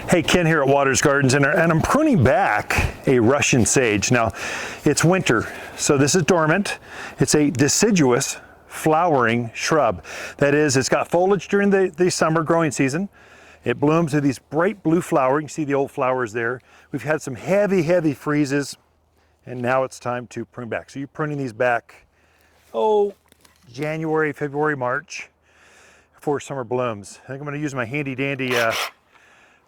Hey, Ken here at Waters Garden Center, and I'm pruning back a Russian sage. Now, it's winter, so this is dormant. It's a deciduous flowering shrub. That is, it's got foliage during the summer growing season. It blooms with these bright blue flowers. You can see the old flowers there. We've had some heavy freezes, and now it's time to prune back. So you're pruning these back, January, February, March for summer blooms. I think I'm going to use my handy dandy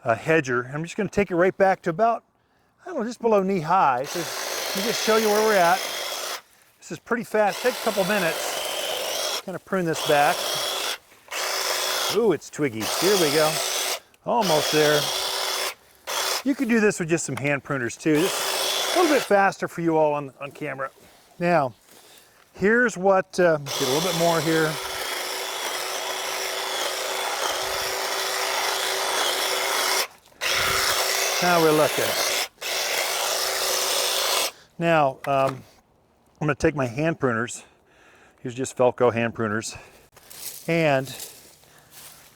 hedger. I'm just going to take it right back to about, I don't know, just below knee high. So let me just show you where we're at. This is pretty fast. Take a couple minutes. Kind of prune this back. Ooh, it's twiggy. Here we go. Almost there. You could do this with just some hand pruners too. Just a little bit faster for you all on camera. Now, here's what, get a little bit more here. Now we're looking. Now, I'm going to take my hand pruners. Here's just Felco hand pruners. And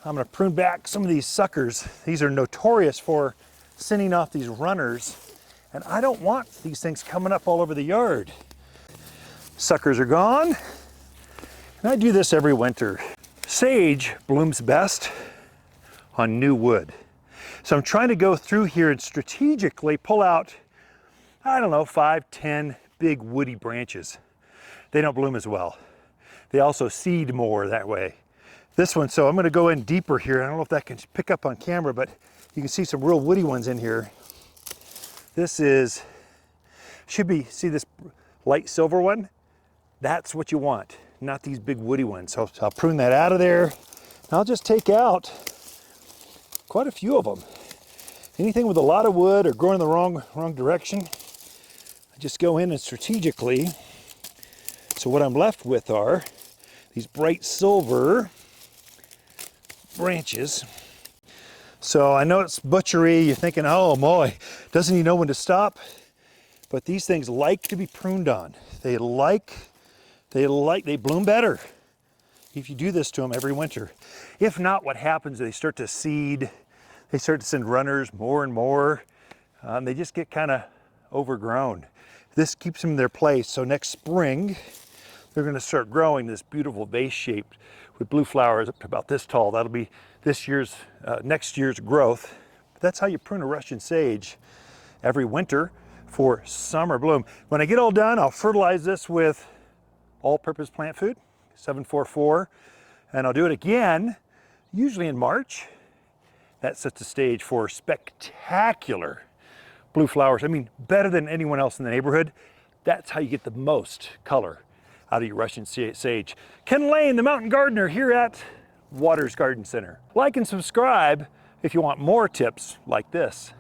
I'm going to prune back some of these suckers. These are notorious for sending off these runners. And I don't want these things coming up all over the yard. Suckers are gone. And I do this every winter. Sage blooms best on new wood. So I'm trying to go through here and strategically pull out, I don't know, 5, 10 big woody branches. They don't bloom as well. They also seed more that way. This one, so I'm going to go in deeper here. I don't know if that can pick up on camera, but you can see some real woody ones in here. This is, should be, see this light silver one? That's what you want, not these big woody ones. So I'll prune that out of there. And I'll just take out quite a few of them. Anything with a lot of wood or growing in the wrong direction, I just go in and strategically. So what I'm left with are these bright silver branches. So I know it's butchery. You're thinking, oh boy, doesn't he know when to stop? But these things like to be pruned on. They bloom better if you do this to them every winter. If not, what happens is they start to seed. They start to send runners more and more. They just get kind of overgrown. This keeps them in their place. So next spring, they're going to start growing this beautiful vase shaped with blue flowers up to about this tall. That'll be next year's growth. But that's how you prune a Russian sage every winter for summer bloom. When I get all done, I'll fertilize this with all-purpose plant food, 744, and I'll do it again, usually in March. That sets the stage for spectacular blue flowers. I mean, better than anyone else in the neighborhood. That's how you get the most color out of your Russian sage. Ken Lain, the mountain gardener, here at Waters Garden Center. Like and subscribe if you want more tips like this.